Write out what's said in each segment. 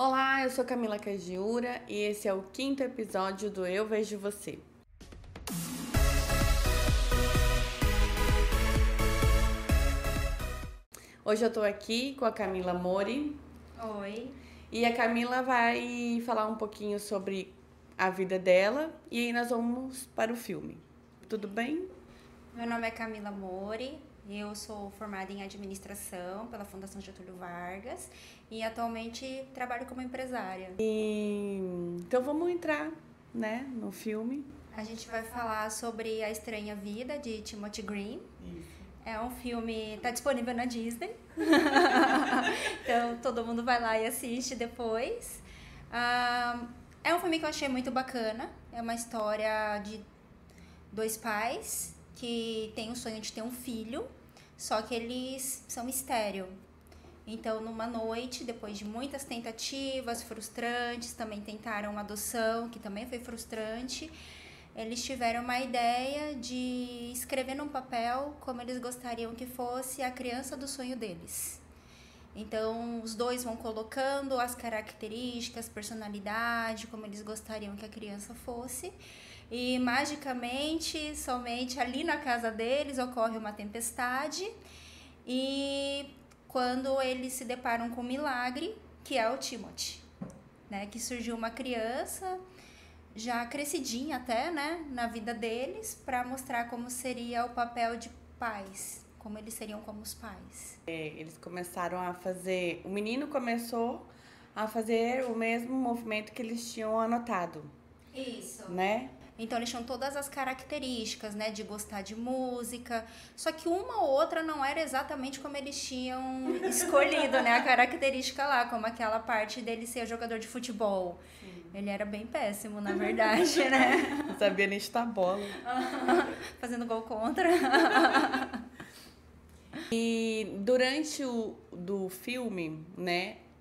Olá, eu sou Camila Cagiura e esse é o 5º episódio do Eu Vejo Você. Hoje eu tô aqui com a Camila Mori. Oi. E a Camila vai falar um pouquinho sobre a vida dela e aí nós vamos para o filme. Tudo bem? Meu nome é Camila Mori, eu sou formada em administração pela Fundação Getúlio Vargas e atualmente trabalho como empresária. Então vamos entrar, no filme. A gente vai falar sobre A Estranha Vida, de Timothy Green. Isso. É um filme, tá disponível na Disney, então todo mundo vai lá e assiste depois. É um filme que eu achei muito bacana, é uma história de dois pais que têm o sonho de ter um filho, só que eles são estéril. Então, numa noite, depois de muitas tentativas frustrantes, também tentaram uma adoção, que também foi frustrante, eles tiveram uma ideia de escrever num papel como eles gostariam que fosse a criança do sonho deles. Então, os dois vão colocando as características, personalidade, como eles gostariam que a criança fosse. E, magicamente, somente ali na casa deles ocorre uma tempestade. E quando eles se deparam com um milagre, que é o Timothy, que surgiu uma criança já crescidinha até, na vida deles, para mostrar como seria o papel de pais, como eles seriam como os pais. Eles começaram a fazer... O menino começou a fazer o mesmo movimento que eles tinham anotado. Isso. Então, eles tinham todas as características, de gostar de música, só que uma ou outra não era exatamente como eles tinham escolhido, a característica lá, como aquela parte dele ser jogador de futebol. Sim. Ele era bem péssimo, na verdade, Não sabia nem chutar bola. Fazendo gol contra. E durante do filme,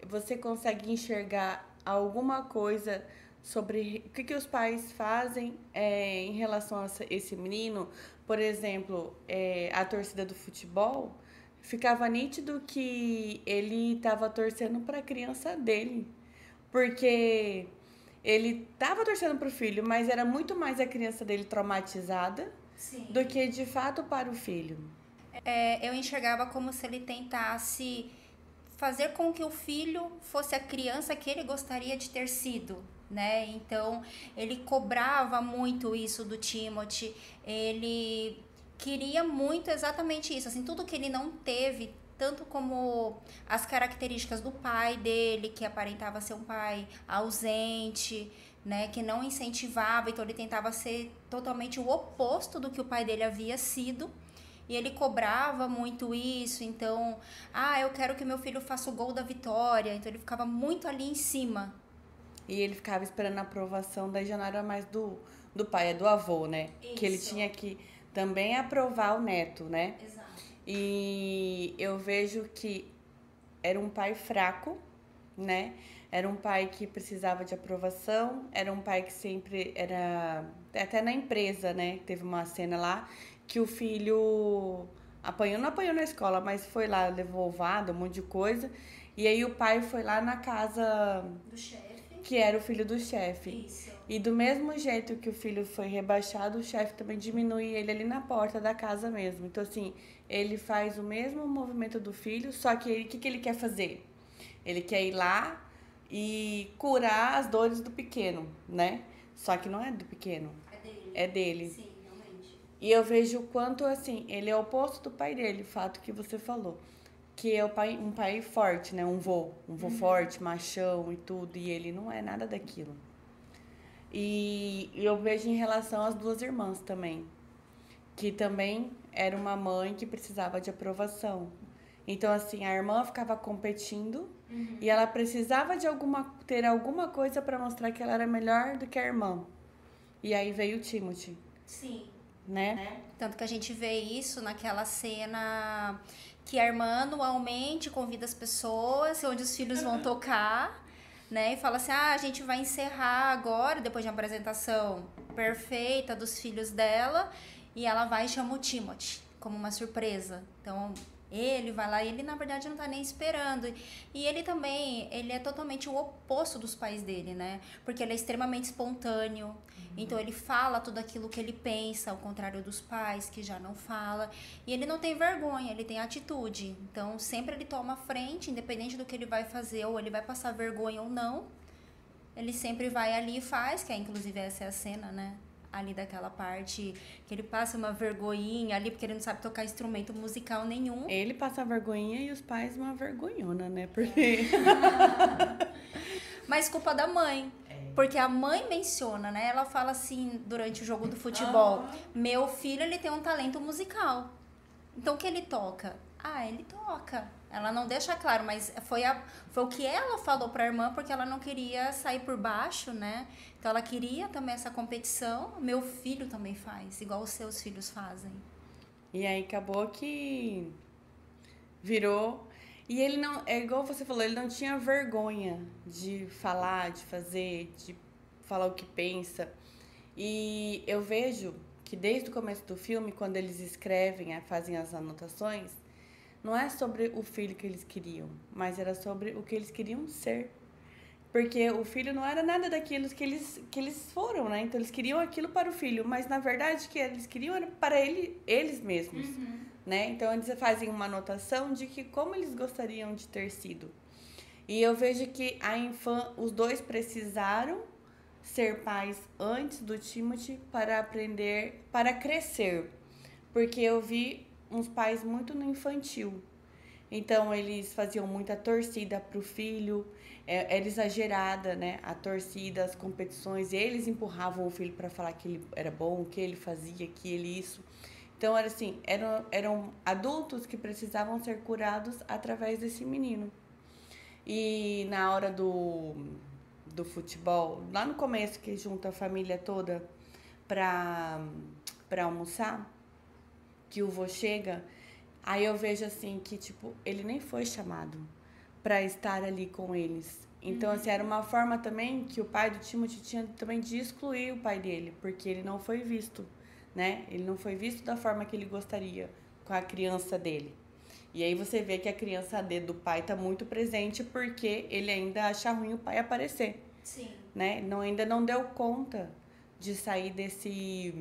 você consegue enxergar alguma coisa sobre o que os pais fazem em relação a esse menino? Por exemplo, a torcida do futebol, ficava nítido que ele estava torcendo para a criança dele, porque ele estava torcendo para o filho, mas era muito mais a criança dele traumatizada. Sim. Do que de fato para o filho. Eu enxergava como se ele tentasse fazer com que o filho fosse a criança que ele gostaria de ter sido. Então, ele cobrava muito isso do Timothy, ele queria muito exatamente isso, assim, tudo que ele não teve, tanto como as características do pai dele, que aparentava ser um pai ausente, que não incentivava, então ele tentava ser totalmente o oposto do que o pai dele havia sido. E ele cobrava muito isso, então, eu quero que meu filho faça o gol da vitória, então ele ficava muito ali em cima. E ele ficava esperando a aprovação, daí já não era mais do pai, é do avô, Isso. Que ele tinha que também aprovar o neto, Exato. E eu vejo que era um pai fraco, Era um pai que precisava de aprovação, era um pai que sempre era... Até na empresa, Teve uma cena lá que o filho não apanhou na escola, mas foi lá, levou ovada, um monte de coisa. E aí o pai foi lá na casa... do chefe. Que era o filho do chefe. Isso. E do mesmo jeito que o filho foi rebaixado, o chefe também diminui ele ali na porta da casa mesmo. Então, assim, ele faz o mesmo movimento do filho, só que o que ele quer fazer? Ele quer ir lá e curar as dores do pequeno, Só que não é do pequeno. É dele. É dele. Sim, realmente. E eu vejo o quanto, assim, ele é o oposto do pai dele, o fato que você falou. Que é um pai forte, um vô forte, machão e tudo, e ele não é nada daquilo. E eu vejo em relação às duas irmãs também, que também era uma mãe que precisava de aprovação. Então, assim, a irmã ficava competindo e ela precisava de ter alguma coisa para mostrar que ela era melhor do que a irmã. E aí veio o Timothy. Sim. Tanto que a gente vê isso naquela cena que a irmã anualmente convida as pessoas, onde os filhos vão tocar, e fala assim, a gente vai encerrar agora, depois de uma apresentação perfeita dos filhos dela, e ela vai e chama o Timothy como uma surpresa. Então, Ele vai lá e ele, na verdade, não tá nem esperando. E ele também, ele é totalmente o oposto dos pais dele, né? Porque ele é extremamente espontâneo. Então, ele fala tudo aquilo que ele pensa, ao contrário dos pais, que já não fala. E ele não tem vergonha, ele tem atitude. Então, sempre ele toma a frente, independente do que ele vai fazer, ou ele vai passar vergonha ou não. Ele sempre vai ali e faz, que é, inclusive essa é a cena, né? Ali daquela parte que ele passa uma vergonhinha ali, porque ele não sabe tocar instrumento musical nenhum. Ele passa a vergonhinha e os pais uma vergonhona, né? Porque... Mas culpa da mãe. Porque a mãe menciona, né? Ela fala assim, durante o jogo do futebol, meu filho, ele tem um talento musical. Então, o que ele toca? Ah, ele toca. Ela não deixa claro, mas foi o que ela falou pra irmã, porque ela não queria sair por baixo, né? Então, ela queria também essa competição. Meu filho também faz, igual os seus filhos fazem. E aí, acabou que virou... E ele não... É igual você falou, ele não tinha vergonha de falar, de fazer, de falar o que pensa. E eu vejo que desde o começo do filme, quando eles escrevem, fazem as anotações, não é sobre o filho que eles queriam, mas era sobre o que eles queriam ser. Porque o filho não era nada daquilo que eles foram, né? Então, eles queriam aquilo para o filho, mas, na verdade, o que eles queriam era para eles mesmos, né? Então, eles fazem uma anotação de que como eles gostariam de ter sido. E eu vejo que os dois precisaram ser pais antes do Timothy para aprender, para crescer. Porque eu vi uns pais muito no infantil. Então, eles faziam muita torcida pro filho, era exagerada, né? A torcida, as competições, eles empurravam o filho para falar que ele era bom, que ele fazia, que ele isso. Então, era assim, eram adultos que precisavam ser curados através desse menino. E na hora do futebol, lá no começo, que junta a família toda pra almoçar, que o vô chega, aí eu vejo assim que, tipo, ele nem foi chamado pra estar ali com eles. Então, assim, era uma forma também que o pai do Timothy tinha também de excluir o pai dele, porque ele não foi visto, né? Ele não foi visto da forma que ele gostaria com a criança dele. E aí você vê que a criança do pai tá muito presente porque ele ainda acha ruim o pai aparecer. Sim. Né? Ainda não deu conta de sair desse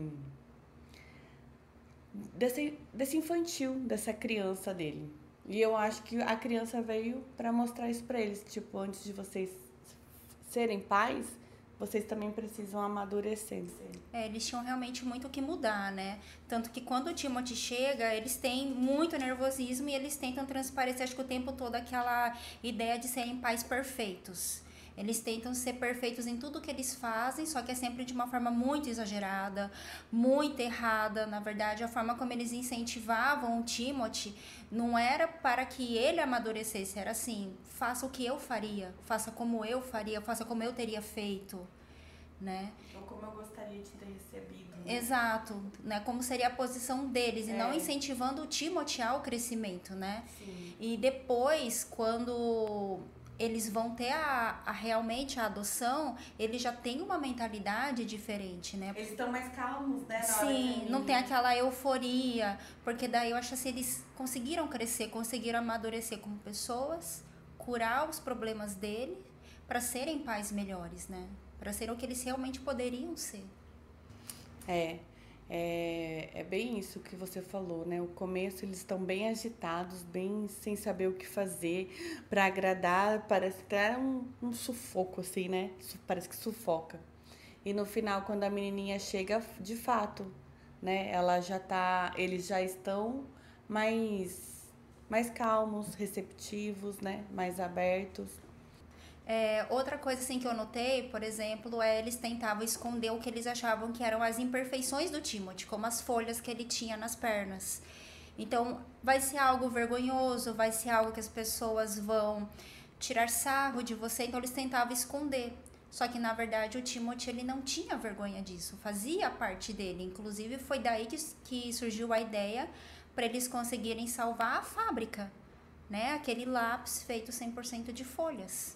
infantil, dessa criança dele. E eu acho que a criança veio para mostrar isso para eles. Tipo, antes de vocês serem pais, vocês também precisam amadurecer. Eles tinham realmente muito o que mudar, né? Tanto que quando o Timothy chega, eles têm muito nervosismo e eles tentam transparecer, acho que o tempo todo, aquela ideia de serem pais perfeitos. Eles tentam ser perfeitos em tudo que eles fazem, só que é sempre de uma forma muito exagerada, muito errada. Na verdade, a forma como eles incentivavam o Timothy não era para que ele amadurecesse, era assim, faça o que eu faria, faça como eu faria, faça como eu teria feito, né? Ou como eu gostaria de ter recebido. Né? Exato, né? Como seria a posição deles, e não incentivando o Timothy ao crescimento, né? Sim. E depois, quando eles vão ter realmente a adoção, eles já têm uma mentalidade diferente, né? Eles estão mais calmos, né? Sim, não tem aquela euforia, porque daí eu acho assim, eles conseguiram crescer, conseguiram amadurecer como pessoas, curar os problemas dele, para serem pais melhores, né? Para serem o que eles realmente poderiam ser. É bem isso que você falou, né? O começo eles estão bem agitados, bem sem saber o que fazer para agradar, parece até um sufoco assim, né? Parece que sufoca. E no final, quando a menininha chega, de fato, né? Eles já estão mais calmos, receptivos, né? Mais abertos. Outra coisa assim que eu notei, por exemplo, eles tentavam esconder o que eles achavam que eram as imperfeições do Timothy, como as folhas que ele tinha nas pernas. Então, vai ser algo vergonhoso, vai ser algo que as pessoas vão tirar sarro de você, então eles tentavam esconder. Só que, na verdade, o Timothy, ele não tinha vergonha disso, fazia parte dele. Inclusive, foi daí que surgiu a ideia para eles conseguirem salvar a fábrica, né? Aquele lápis feito 100% de folhas.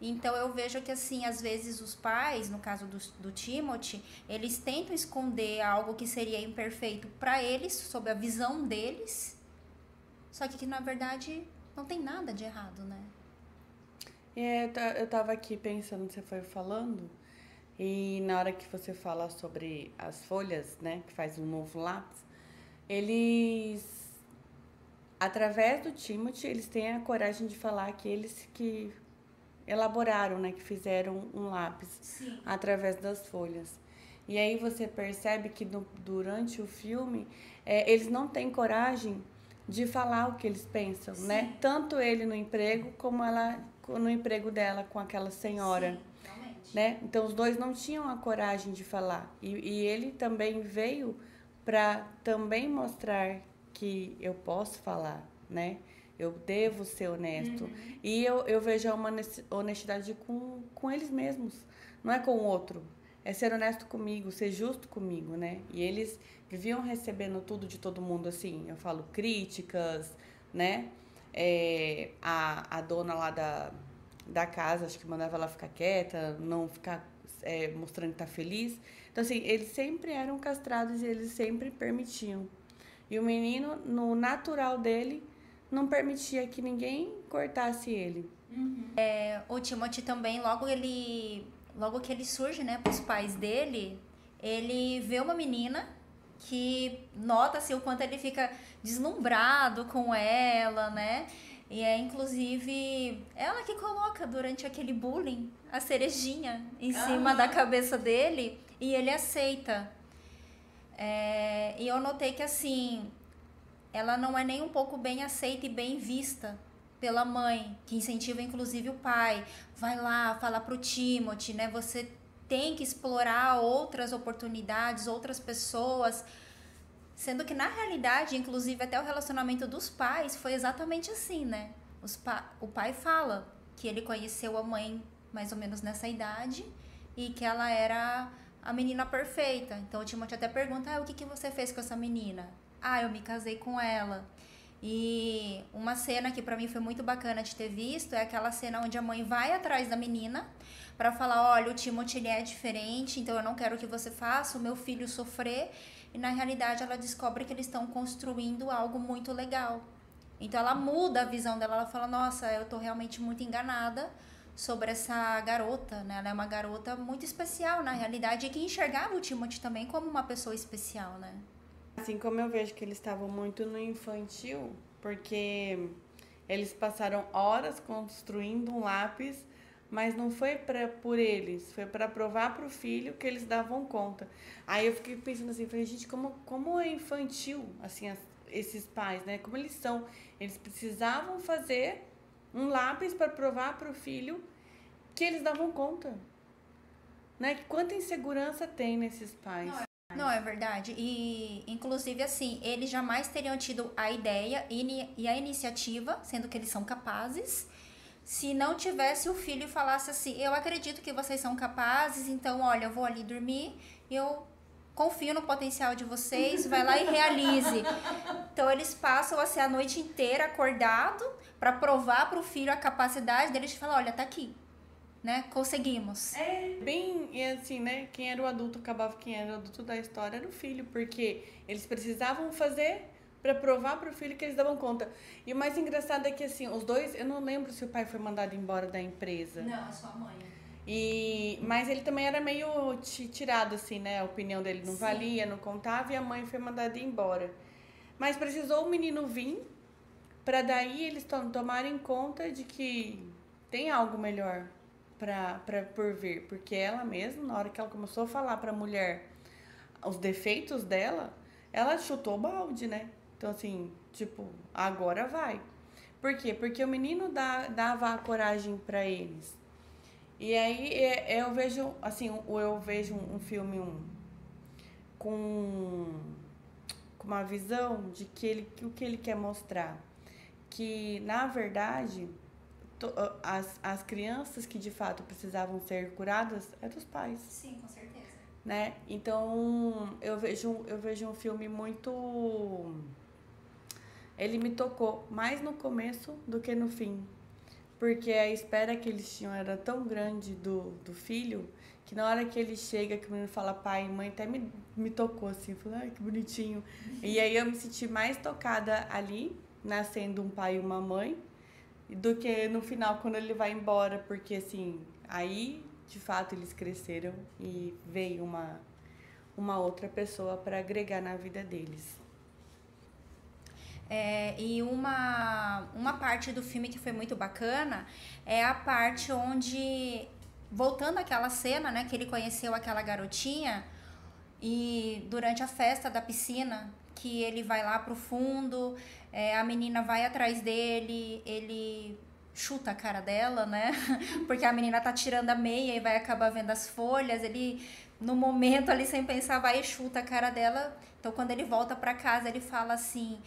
Então, eu vejo que, assim, às vezes os pais, no caso do Timothy, eles tentam esconder algo que seria imperfeito para eles, sob a visão deles, Só que na verdade não tem nada de errado, né? Eu tava aqui pensando, você foi falando, e na hora que você fala sobre as folhas, né, que faz um novo lápis, eles, através do Timothy, eles têm a coragem de falar que eles que elaboraram, né, que fizeram um lápis. Sim. Através das folhas. E aí você percebe que durante o filme, eles não têm coragem de falar o que eles pensam, sim, né? Tanto ele no emprego, como ela no emprego dela com aquela senhora. Sim, realmente. Né? Então, os dois não tinham a coragem de falar. E ele também veio para também mostrar que eu posso falar, né? Eu devo ser honesto. Uhum. E eu vejo uma honestidade com eles mesmos. Não é com o outro. É ser honesto comigo, ser justo comigo, né? E eles viviam recebendo tudo de todo mundo, assim. Eu falo críticas, né? A dona lá da casa, acho que mandava ela ficar quieta, não ficar mostrando que tá feliz. Então, assim, eles sempre eram castrados e eles sempre permitiam. E o menino, no natural dele, não permitia que ninguém cortasse ele. Uhum. O Timothy também, logo que ele surge, né, pros pais dele, ele vê uma menina que nota-se o quanto ele fica deslumbrado com ela, né? E inclusive, ela que coloca durante aquele bullying a cerejinha em cima da cabeça dele e ele aceita. E eu notei que, assim, ela não é nem um pouco bem aceita e bem vista pela mãe, que incentiva inclusive o pai. Vai lá, fala pro Timothy, né? Você tem que explorar outras oportunidades, outras pessoas. Sendo que, na realidade, inclusive até o relacionamento dos pais foi exatamente assim, né? O pai fala que ele conheceu a mãe mais ou menos nessa idade e que ela era a menina perfeita. Então o Timothy até pergunta, o que você fez com essa menina? Eu me casei com ela. E uma cena que pra mim foi muito bacana de ter visto é aquela cena onde a mãe vai atrás da menina pra falar, olha, o Timothy ele é diferente, então eu não quero que você faça o meu filho sofrer. E na realidade ela descobre que eles estão construindo algo muito legal. Então ela muda a visão dela, ela fala, nossa, eu tô realmente muito enganada sobre essa garota, né? Ela é uma garota muito especial na realidade e que enxergava o Timothy também como uma pessoa especial, né? Assim como eu vejo que eles estavam muito no infantil, porque eles passaram horas construindo um lápis, mas não foi por eles, foi para provar para o filho que eles davam conta. Aí eu fiquei pensando assim, falei, gente, como é infantil, assim, esses pais, né? Como eles são. Eles precisavam fazer um lápis para provar para o filho que eles davam conta. Né? Quanta insegurança tem nesses pais. Não, é verdade. E, inclusive, assim, eles jamais teriam tido a ideia e a iniciativa, sendo que eles são capazes, se não tivesse o filho e falasse assim, eu acredito que vocês são capazes, então, olha, eu vou ali dormir, eu confio no potencial de vocês, vai lá e realize. Então, eles passam assim, a noite inteira acordado para provar para o filho a capacidade deles de falar, olha, tá aqui. Né? Conseguimos. Bem, e assim, né? Quem era o adulto, acabava quem era o adulto da história era o filho, porque eles precisavam fazer para provar pro filho que eles davam conta. E o mais engraçado é que, assim, os dois, eu não lembro se o pai foi mandado embora da empresa. Não, a sua mãe. Mas ele também era meio tirado, assim, né? A opinião dele não valia, não contava, e a mãe foi mandada embora. Mas precisou o menino vir para daí eles tomarem conta de que tem algo melhor por vir, porque ela mesma, na hora que ela começou a falar pra mulher os defeitos dela, ela chutou o balde, né? Então, assim, tipo, agora vai. Por quê? Porque o menino dava a coragem pra eles. E aí eu vejo, assim, um filme com uma visão de que o que ele quer mostrar. Que, na verdade, as crianças que de fato precisavam ser curadas é dos pais. Sim, com certeza. Né? Então eu vejo um filme muito. Ele me tocou mais no começo do que no fim. Porque a espera que eles tinham era tão grande do filho que na hora que ele chega, que o menino fala pai e mãe, até me tocou assim. Falei, ai, que bonitinho. E aí eu me senti mais tocada ali nascendo um pai e uma mãe, do que no final quando ele vai embora, porque assim, aí de fato eles cresceram e veio uma outra pessoa para agregar na vida deles. E uma parte do filme que foi muito bacana é a parte onde, voltando àquela cena, né, que ele conheceu aquela garotinha e durante a festa da piscina, que ele vai lá pro fundo, a menina vai atrás dele, ele chuta a cara dela, né? Porque a menina tá tirando a meia e vai acabar vendo as folhas, ele no momento ali sem pensar vai e chuta a cara dela. Então quando ele volta pra casa, ele fala assim: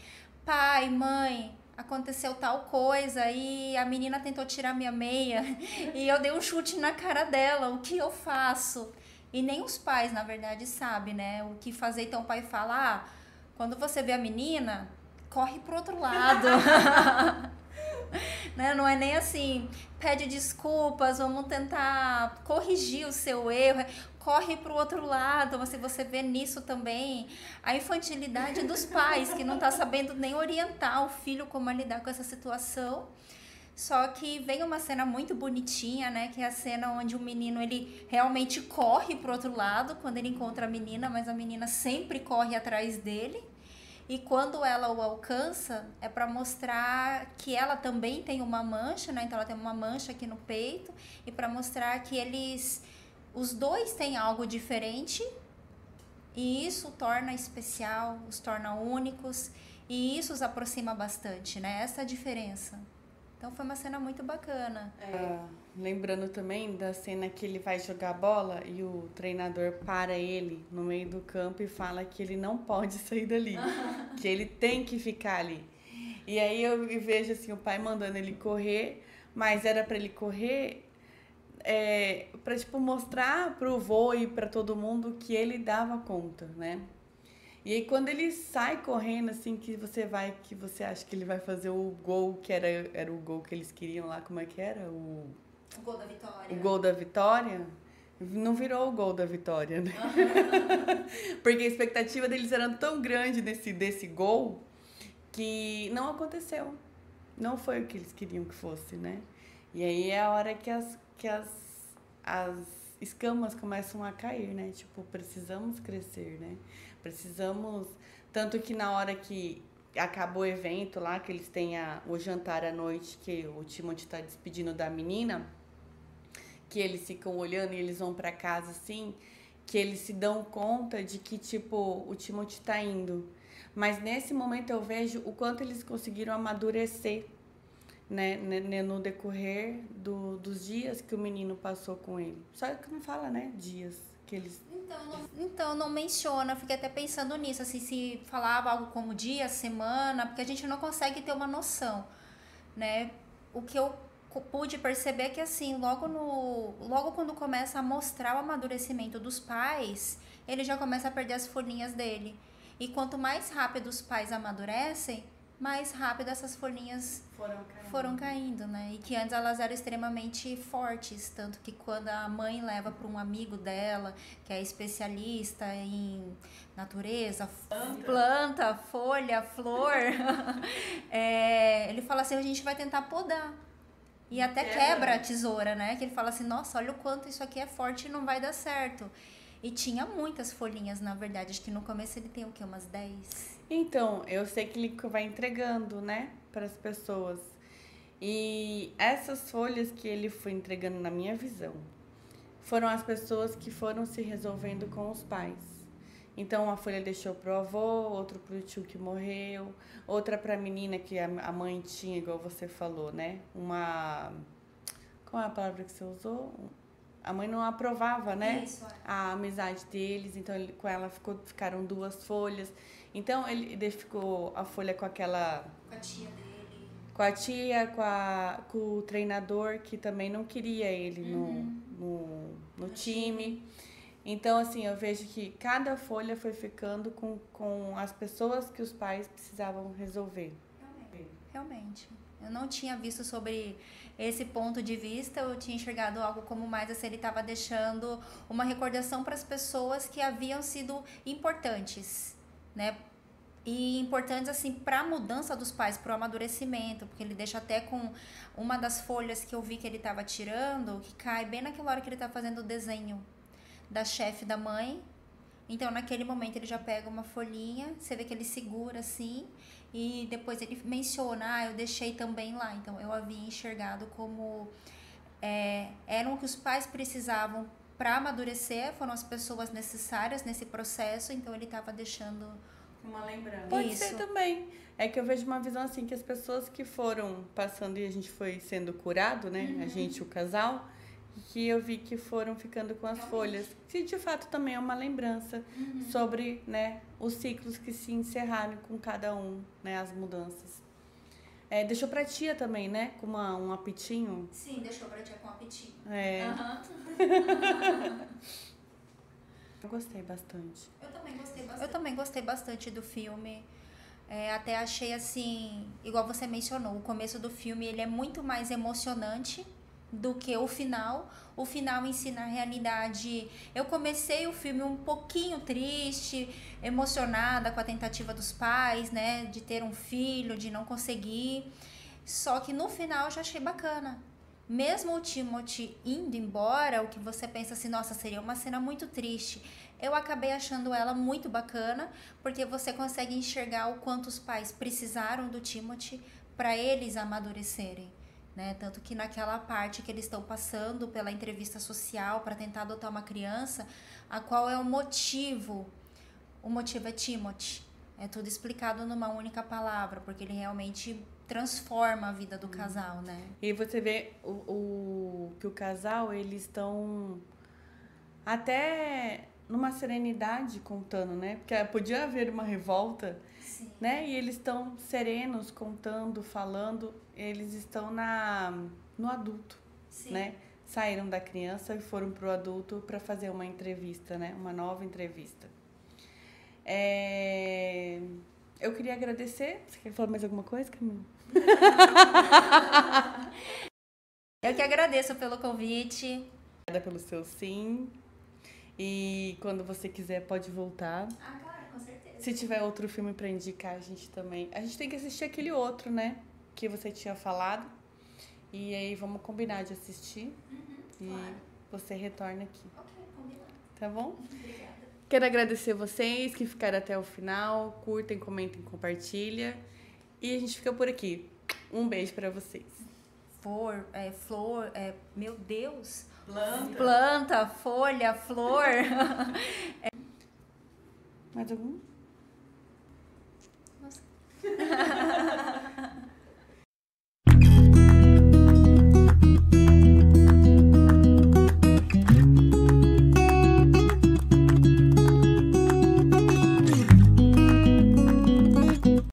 pai, mãe, aconteceu tal coisa e a menina tentou tirar minha meia e eu dei um chute na cara dela, o que eu faço? E nem os pais, na verdade, sabem, né, o que fazer. Então o pai fala: quando você vê a menina, corre pro outro lado. Né? Não é nem assim, pede desculpas, vamos tentar corrigir o seu erro, corre pro outro lado. Você vê nisso também a infantilidade dos pais, que não tá sabendo nem orientar o filho como a lidar com essa situação. Só que vem uma cena muito bonitinha, né? Que é a cena onde o menino, ele realmente corre pro outro lado quando ele encontra a menina, mas a menina sempre corre atrás dele. E quando ela o alcança, é para mostrar que ela também tem uma mancha, né? Então ela tem uma mancha aqui no peito, e para mostrar que os dois têm algo diferente, e isso torna especial, os torna únicos, e isso os aproxima bastante, né? Essa é a diferença. Então foi uma cena muito bacana. Lembrando também da cena que ele vai jogar bola e o treinador para ele no meio do campo e fala que ele não pode sair dali, que ele tem que ficar ali. E aí eu vejo assim, o pai mandando ele correr, mas era para ele correr para tipo, mostrar pro vô e para todo mundo que ele dava conta, né? E aí quando ele sai correndo, assim, que você acha que ele vai fazer o gol, que era o gol que eles queriam lá, como é que era? O gol da vitória. O gol da vitória, não virou o gol da vitória, né? Porque a expectativa deles era tão grande desse gol que não aconteceu. Não foi o que eles queriam que fosse, né? E aí é a hora que as escamas começam a cair, né? Tipo, precisamos crescer, né? Precisamos... Tanto que na hora que acabou o evento lá, que eles têm o jantar à noite, que o Timothy tá despedindo da menina, que eles ficam olhando e eles vão pra casa, assim, que eles se dão conta de que, tipo, o Timothy tá indo. Mas nesse momento eu vejo o quanto eles conseguiram amadurecer, né, no decorrer dos dias que o menino passou com ele. Só que não fala, né, dias que eles... Então não menciona, eu fiquei até pensando nisso, assim, se falava algo como dia, semana, porque a gente não consegue ter uma noção, né? O que eu pude perceber é que, assim, logo quando começa a mostrar o amadurecimento dos pais, ele já começa a perder as folhinhas dele. E quanto mais rápido os pais amadurecem, mais rápido essas folhinhas foram caindo, né? E que antes elas eram extremamente fortes, tanto que quando a mãe leva para um amigo dela, que é especialista em natureza, planta, folha, flor, ele fala assim, a gente vai tentar podar. E até quebra a tesoura, né? Que ele fala assim, nossa, olha o quanto isso aqui é forte e não vai dar certo. E tinha muitas folhinhas, na verdade. Acho que no começo ele tem o quê? Umas 10? Então, eu sei que ele vai entregando, né, para as pessoas. E essas folhas que ele foi entregando, na minha visão, foram as pessoas que foram se resolvendo com os pais. Então, uma folha deixou pro avô, outra pro tio que morreu, outra pra menina que a mãe tinha, igual você falou, né? Qual é a palavra que você usou? A mãe não aprovava, né? Isso, a amizade deles, então com ela ficaram 2 folhas. Então ele ficou a folha com aquela... Com a tia dele. Com a tia, com o treinador, que também não queria ele no time. Então, assim, eu vejo que cada folha foi ficando com as pessoas que os pais precisavam resolver. Realmente. Eu não tinha visto sobre esse ponto de vista, eu tinha enxergado algo como mais assim, ele estava deixando uma recordação para as pessoas que haviam sido importantes, né? e importantes assim para a mudança dos pais, para o amadurecimento, porque ele deixa até com uma das folhas que eu vi que ele estava tirando, que cai bem naquela hora que ele está fazendo o desenho da chefe da mãe. Então naquele momento ele já pega uma folhinha, você vê que ele segura assim, e depois ele menciona, eu deixei também lá. Então eu havia enxergado como eram o que os pais precisavam para amadurecer, foram as pessoas necessárias nesse processo, então ele estava deixando uma lembrança. Pode ser também. É que eu vejo uma visão assim, que as pessoas que foram passando e a gente foi sendo curado, né? A gente, o casal, que eu vi que foram ficando com as folhas. Que de fato também é uma lembrança sobre, né, os ciclos que se encerraram com cada um, né? As mudanças. Deixou pra tia também, né? Com um apitinho. Sim, deixou pra tia com um apitinho. Eu gostei bastante. Eu também gostei bastante do filme. Até achei assim, igual você mencionou, o começo do filme ele é muito mais emocionante do que o final. O final em si, na realidade, eu comecei o filme um pouquinho triste, emocionada com a tentativa dos pais, né, de ter um filho, de não conseguir. Só que no final eu já achei bacana. Mesmo o Timothy indo embora, o que você pensa assim, nossa, seria uma cena muito triste. Eu acabei achando ela muito bacana, porque você consegue enxergar o quanto os pais precisaram do Timothy para eles amadurecerem, né? Tanto que naquela parte que eles estão passando pela entrevista social para tentar adotar uma criança, a qual é o motivo? O motivo é Timothy. É tudo explicado numa única palavra, porque ele realmente transforma a vida do casal, né? E você vê que o casal, eles estão até numa serenidade contando, né? Porque podia haver uma revolta, Sim. Né? E eles estão serenos, contando, falando. Eles estão no adulto, Sim. Né? Saíram da criança e foram pro adulto para fazer uma entrevista, né? Uma nova entrevista. Eu queria agradecer. Você quer falar mais alguma coisa, Camila? Eu que agradeço pelo convite. Obrigada pelo seu sim. E quando você quiser, pode voltar. Claro, com certeza. Se tiver outro filme para indicar, a gente também. A gente tem que assistir aquele outro, né? Que você tinha falado. E aí vamos combinar de assistir. E claro. Você retorna aqui. Ok, combinado. Tá bom? Obrigada. Quero agradecer vocês que ficaram até o final. Curtem, comentem, compartilhem. E a gente fica por aqui. Um beijo para vocês. Flor, meu Deus. Planta, folha, flor. Mais algum? Nossa.